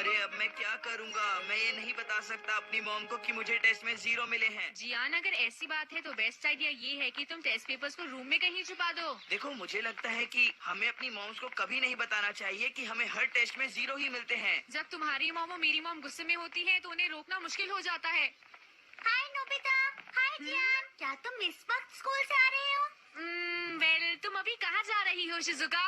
अरे अब मैं क्या करूँगा? मैं ये नहीं बता सकता अपनी मॉम को कि मुझे टेस्ट में 0 मिले हैं। जियान, अगर ऐसी बात है तो बेस्ट आइडिया ये है कि तुम टेस्ट पेपर्स को रूम में कहीं छुपा दो। देखो, मुझे लगता है कि हमें अपनी मॉम्स को कभी नहीं बताना चाहिए कि हमें हर टेस्ट में 0 ही मिलते हैं। जब तुम्हारी मॉम और मेरी मॉम गुस्से में होती है तो उन्हें रोकना मुश्किल हो जाता है। हाय नोबिता, हाय जियान, क्या तुम इस वक्त स्कूल से आ रहे हो? वेल, तुम अभी कहाँ जा रही हो शिजुका?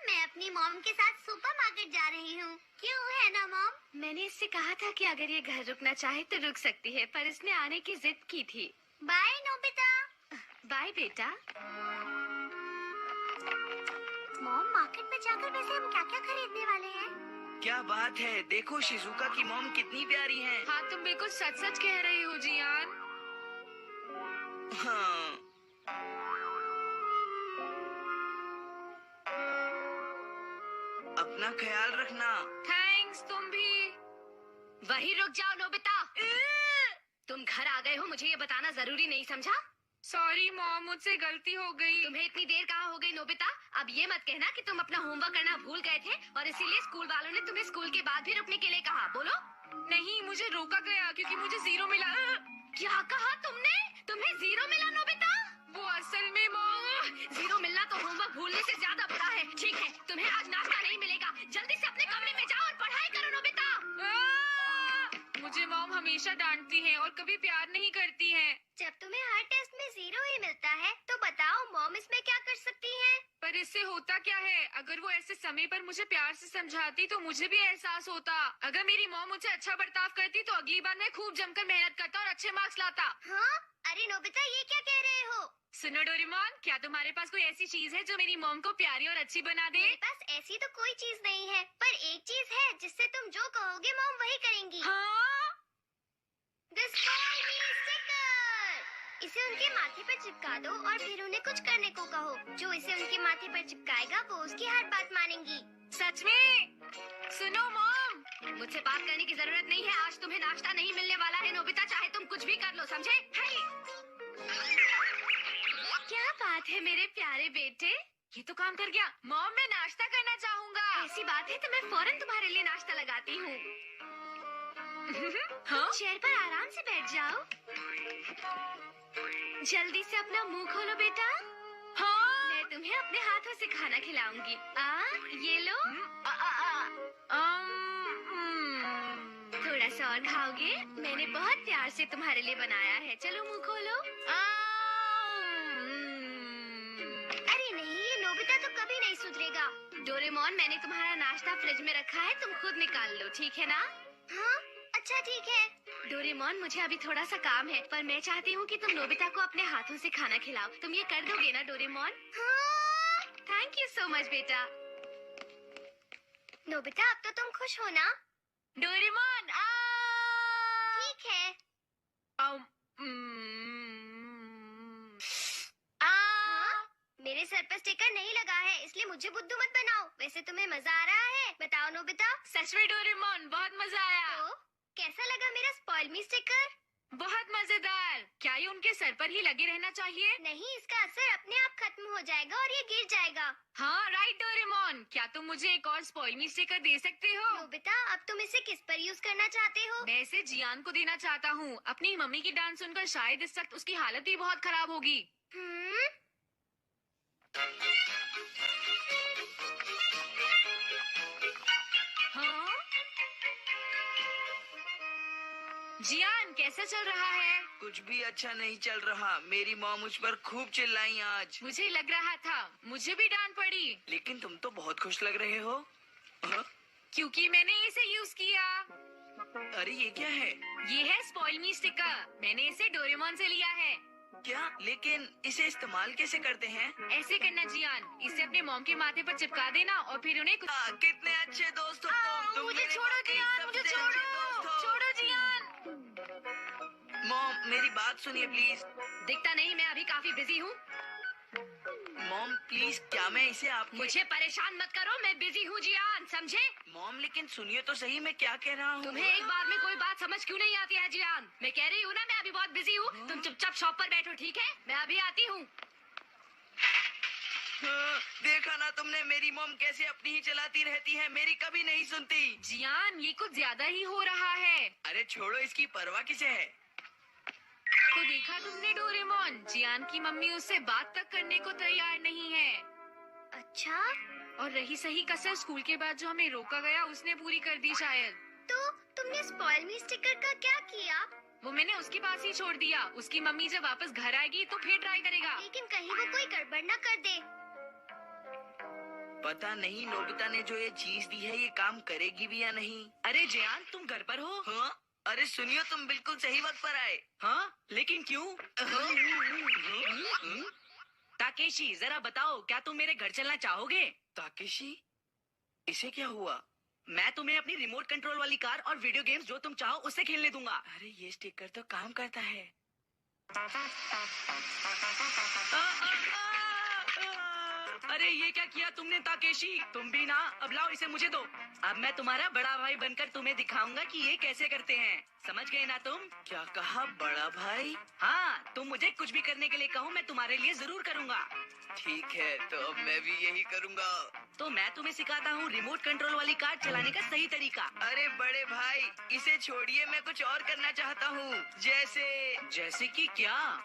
मैं अपनी मॉम के साथ सुपरमार्केट जा रही हूँ। क्यों, है ना मॉम? मैंने इससे कहा था कि अगर ये घर रुकना चाहे तो रुक सकती है, पर इसने आने की जिद की थी। Bye Nobita. बाय बेटा। मॉम, मार्केट में जाकर वैसे हम क्या क्या खरीदने वाले हैं? क्या बात है, देखो शिजुका की मॉम कितनी प्यारी हैं। हाँ, तुम बिल्कुल सच सच कह रही हो जियान। हाँ, अपना ख्याल रखना। थैंक्स, तुम भी। वही रुक जाओ नोबिता। तुम घर आ गए हो, मुझे ये बताना जरूरी नहीं समझा? सॉरी मॉम, मुझसे गलती हो गई। तुम्हें इतनी देर कहाँ हो गई नोबिता? अब ये मत कहना कि तुम अपना होमवर्क करना भूल गए थे और इसीलिए स्कूल वालों ने तुम्हें स्कूल के बाद भी रुकने के लिए कहा। बोलो। नहीं, मुझे रोका गया क्योंकि मुझे 0 मिला। क्या कहा तुमने? तुम्हें 0 मिला नोबिता? वो असल में मॉम। 0 मिलना तो होमवर्क भूलने से ज्यादा बुरा है। ठीक है, तुम्हें आज नाश्ता नहीं मिलेगा। जल्दी से अपने कमरे में जाओ और पढ़ाई करो नोबिता। मुझे मॉम हमेशा डांटती है और कभी प्यार नहीं करती है। जब तुम्हें हर टेस्ट में 0 ही मिलता है तो बताओ मॉम इसमें क्या कर सकती है? पर इससे होता क्या है? अगर वो ऐसे समय पर मुझे प्यार से समझाती तो मुझे भी एहसास होता। अगर मेरी मॉम मुझसे अच्छा बर्ताव करती तो अगली बार मैं खूब जमकर मेहनत करता और अच्छे मार्क्स लाता। हाँ? अरे नोबिता, ये क्या कह रहे हो? सुनो डोरेमोन, क्या तुम्हारे पास कोई ऐसी चीज है जो मेरी मॉम को प्यारी और अच्छी बना दे? मेरे पास ऐसी तो कोई चीज नहीं है, पर एक चीज है जिससे तुम जो कहोगे मॉम वही करेंगी। हाँ? This Spoil Me sticker! इसे उनके माथे पर चिपका दो और फिर उन्हें कुछ करने को कहो। जो इसे उनके माथे पर चिपकाएगा वो उसकी हर बात मानेंगी। सच में? सुनो मॉम, मुझसे बात करने की जरूरत नहीं है। आज तुम्हें नाश्ता नहीं मिलने वाला है नोबिता, चाहे तुम कुछ भी कर लो, समझे? क्या बात है मेरे प्यारे बेटे, ये तो काम कर गया। मॉम, मैं नाश्ता करना चाहूँगा। ऐसी बात है तो मैं फौरन तुम्हारे लिए नाश्ता लगाती हूँ। हाँ? चेयर पर आराम से बैठ जाओ। जल्दी से अपना मुंह खोलो बेटा। हाँ? मैं तुम्हें अपने हाथों से खाना खिलाऊंगी। ये लो। थोड़ा सा और खाओगे? मैंने बहुत प्यार से तुम्हारे लिए बनाया है। चलो मुंह खोलो। अरे नहीं, ये नोबिता तो कभी नहीं सुधरेगा। डोरेमोन, मैंने तुम्हारा नाश्ता फ्रिज में रखा है, तुम खुद निकाल लो, ठीक है ना? हाँ? अच्छा ठीक है। डोरेमोन, मुझे अभी थोड़ा सा काम है, पर मैं चाहती हूँ कि तुम नोबिता को अपने हाथों से खाना खिलाओ। तुम ये कर दोगे ना डोरेमोन? हाँ? थैंक यू सो मच बेटा। नोबिता, अब तो तुम खुश हो ना? डोरेमोन, ठीक है। मेरे सर पर स्टिकर नहीं लगा है, इसलिए मुझे बुद्धू मत बनाओ। वैसे तुम्हें मजा आ रहा है? बताओ नोबिता। सच में डोरेमोन, बहुत मजा आया। तो कैसा लगा मेरा स्पॉइल मी स्टिकर? बहुत मजेदार। क्या ये उनके सर पर ही लगे रहना चाहिए? नहीं, इसका असर अपने आप खत्म हो जाएगा और ये गिर जाएगा। हाँ राइट डोरेमोन, क्या तुम मुझे एक और स्पॉइल मी स्टिकर दे सकते हो? नोबिता, अब तुम इसे किस पर यूज करना चाहते हो? मैं इसे जियान को देना चाहता हूँ। अपनी मम्मी की डांस सुनकर शायद इस वक्त उसकी हालत भी बहुत खराब होगी। हाँ? जियान, कैसा चल रहा है? कुछ भी अच्छा नहीं चल रहा। मेरी मॉम मुझ पर खूब चिल्लाई आज। मुझे लग रहा था, मुझे भी डांट पड़ी। लेकिन तुम तो बहुत खुश लग रहे हो। हाँ? क्योंकि मैंने इसे यूज किया। अरे ये क्या है? ये है स्पॉइल मी स्टिकर। मैंने इसे डोरेमोन से लिया है। क्या? लेकिन इसे इस्तेमाल कैसे करते हैं? ऐसे करना जियान, इसे अपने मॉम के माथे पर चिपका देना और फिर उन्हें कुछ... कितने अच्छे दोस्त हो तुम। मुझे मेरे छोड़ो वाकई जियान, मुझे सबसे अच्छे दोस्त हो। छोड़ो जियान। मॉम, मेरी बात सुनिए प्लीज। दिखता नहीं मैं अभी काफी बिजी हूँ। मॉम प्लीज, क्या मैं इसे आपके... मुझे परेशान मत करो, मैं बिजी हूँ जियान, समझे? मॉम लेकिन सुनिए तो सही, मैं क्या कह रहा हूँ। तुम्हें एक बार में कोई बात समझ क्यों नहीं आती है जियान? मैं कह रही हूँ ना, मैं अभी बहुत बिजी हूँ। तुम चुपचाप शॉप पर बैठो, ठीक है? मैं अभी आती हूँ। हाँ, देखा ना तुमने, मेरी मॉम कैसे अपनी ही चलाती रहती है, मेरी कभी नहीं सुनती। जियान, ये कुछ ज्यादा ही हो रहा है। अरे छोड़ो, इसकी परवाह किसे है। तो देखा तुमने डोरेमोन, जियान की मम्मी उससे बात तक करने को तैयार नहीं है। अच्छा, और रही सही कसर स्कूल के बाद जो हमें रोका गया, उसने पूरी कर दी शायद। तो तुमने स्पॉइल मी स्टिकर का क्या किया? वो मैंने उसके पास ही छोड़ दिया। उसकी मम्मी जब वापस घर आएगी तो फिर ट्राई करेगा। लेकिन कहीं वो कोई गड़बड़ न कर दे। पता नहीं नोबिता ने जो ये चीज दी है, ये काम करेगी भी या नहीं। अरे जियान, तुम घर पर हो? हाँ? अरे सुनियो, तुम बिल्कुल सही वक्त पर आए। हाँ, लेकिन क्यों? ताकेशी, जरा बताओ, क्या तुम मेरे घर चलना चाहोगे? ताकेशी, इसे क्या हुआ? मैं तुम्हें अपनी रिमोट कंट्रोल वाली कार और वीडियो गेम्स जो तुम चाहो उससे खेलने दूंगा। अरे ये स्टिकर तो काम करता है। अरे ये क्या किया तुमने ताकेशी? तुम भी ना, अब लाओ इसे मुझे दो। अब मैं तुम्हारा बड़ा भाई बनकर तुम्हें दिखाऊंगा कि ये कैसे करते हैं। समझ गए ना तुम? क्या कहा, बड़ा भाई? हाँ, तुम मुझे कुछ भी करने के लिए कहो, मैं तुम्हारे लिए जरूर करूँगा। ठीक है, तो अब मैं भी यही करूँगा। तो मैं तुम्हें सिखाता हूँ रिमोट कंट्रोल वाली कार चलाने का सही तरीका। अरे बड़े भाई, इसे छोड़िए, मैं कुछ और करना चाहता हूँ। जैसे कि क्या?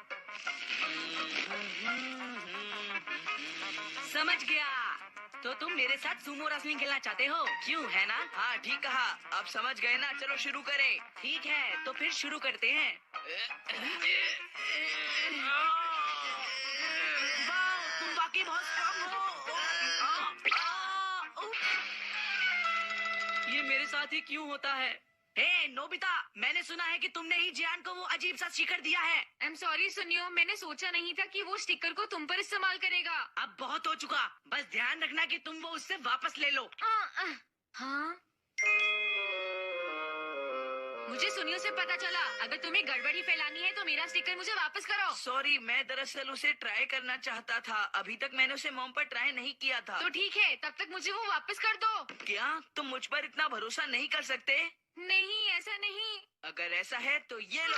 समझ गया। तो तुम मेरे साथ सुमो रेसलिंग खेलना चाहते हो, क्यों, है ना? हाँ ठीक कहा, आप समझ गए ना। चलो शुरू करें। ठीक है, तो फिर शुरू करते हैं। वाह, तुम वाकई बहुत स्ट्रांग हो। ये मेरे साथ ही क्यों होता है? हे नोबिता, मैंने सुना है कि तुमने ही जियान को वो अजीब सा स्टिकर दिया है। आई एम सॉरी सुनियो, मैंने सोचा नहीं था कि वो स्टिकर को तुम पर इस्तेमाल करेगा। अब बहुत हो चुका, बस ध्यान रखना कि तुम वो उससे वापस ले लो। हाँ, मुझे सुनियो से पता चला, अगर तुम्हें गड़बड़ी फैलानी है तो मेरा स्टिकर मुझे वापस करो। सॉरी, मैं दरअसल उसे ट्राई करना चाहता था। अभी तक मैंने उसे मॉम पर ट्राई नहीं किया था। तो ठीक है, तब तक मुझे वो वापस कर दो। क्या तुम मुझ पर इतना भरोसा नहीं कर सकते? नहीं, ऐसा नहीं। अगर ऐसा है तो ये लो।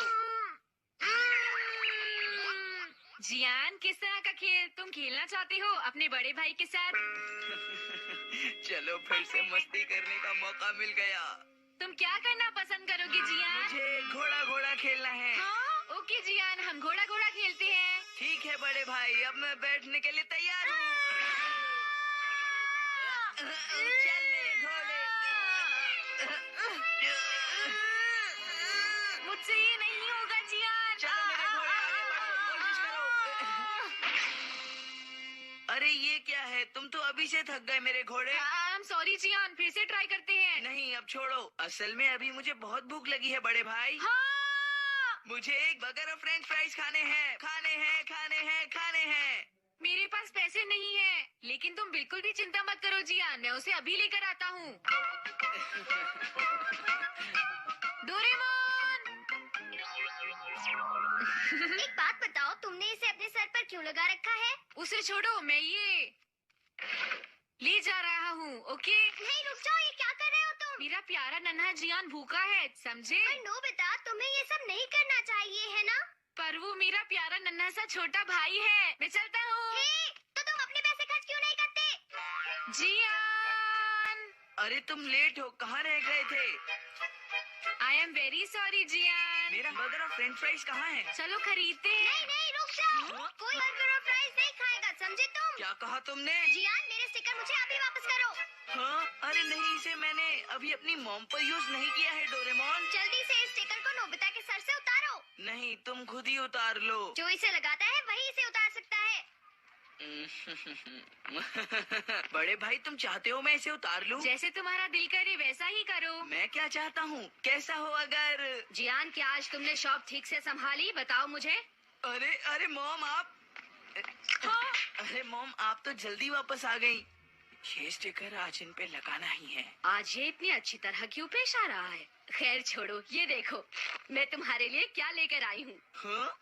जियान, किस तरह का खेल तुम खेलना चाहते हो अपने बड़े भाई के साथ? चलो फिर से मस्ती करने का मौका मिल गया। तुम क्या करना पसंद करोगे जियान? मुझे घोड़ा घोड़ा खेलना है। हाँ, ओके जियान, हम घोड़ा घोड़ा खेलते हैं। ठीक है बड़े भाई, अब मैं बैठने के लिए तैयार हूँ। चल मेरे घोड़े। मुझसे ये नहीं होगा जियान। चलो मेरे घोड़े, आगे बढ़ो, कोशिश करो। अरे ये क्या है, तुम तो अभी से थक गए मेरे घोड़े। आई एम सॉरी जियान, फिर से ट्राई करते हैं। नहीं अब छोड़ो, असल में अभी मुझे बहुत भूख लगी है बड़े भाई। हाँ, मुझे एक बर्गर और फ्रेंच फ्राइज खाने हैं, खाने हैं, खाने हैं, खाने हैं। मेरे पास पैसे नहीं है, लेकिन तुम बिल्कुल भी चिंता मत करो जियान, मैं उसे अभी लेकर आता हूँ। डोरेमोन! एक बात बताओ, तुमने इसे अपने सर पर क्यों लगा रखा है? उसे छोड़ो, मैं ये ले जा रहा हूँ, ओके? नहीं रुक जाओ, ये क्या कर रहे हो तुम? मेरा प्यारा नन्हा जियान भूखा है, समझे? पर नोबिता, तुम्हें ये सब नहीं करना चाहिए, है ना? पर वो मेरा प्यारा नन्हा सा छोटा भाई है। मैं चलता हूँ। हे, तो तुम अपने पैसे खर्च क्यों नहीं करते? जियान, अरे तुम लेट हो, कहाँ रह गए थे? I am very sorry Gian. मेरा बर्गर और फ्रेंच फ्राइज कहाँ है? चलो खरीदते हैं। नहीं नहीं रुक जाओ, कोई बर्गर और फ्राइज नहीं खाएगा, समझे तुम? क्या कहा तुमने? जियान, मेरे स्टिकर मुझे अभी वापस करो। हाँ? अरे नहीं, इसे मैंने अभी अपनी मॉम पर यूज नहीं किया है डोरेमोन। जल्दी से इस स्टिकर को नोबिता के सर से उतारो। नहीं, तुम खुद ही उतार लो। जो इसे लगाता है वही इसे उतार सकता है। बड़े भाई, तुम चाहते हो मैं इसे उतार लूं? जैसे तुम्हारा दिल करे वैसा ही करो। मैं क्या चाहता हूँ, कैसा हो अगर। जियान, क्या आज तुमने शॉप ठीक से संभाली? बताओ मुझे। अरे अरे मॉम, आप। अरे मॉम, आप तो जल्दी वापस आ गई। ये स्टिकर आज इन पे लगाना ही है। आज ये इतनी अच्छी तरह क्यों पेश आ रहा है? खैर छोड़ो, ये देखो मैं तुम्हारे लिए क्या लेकर आई हूँ। हाँ?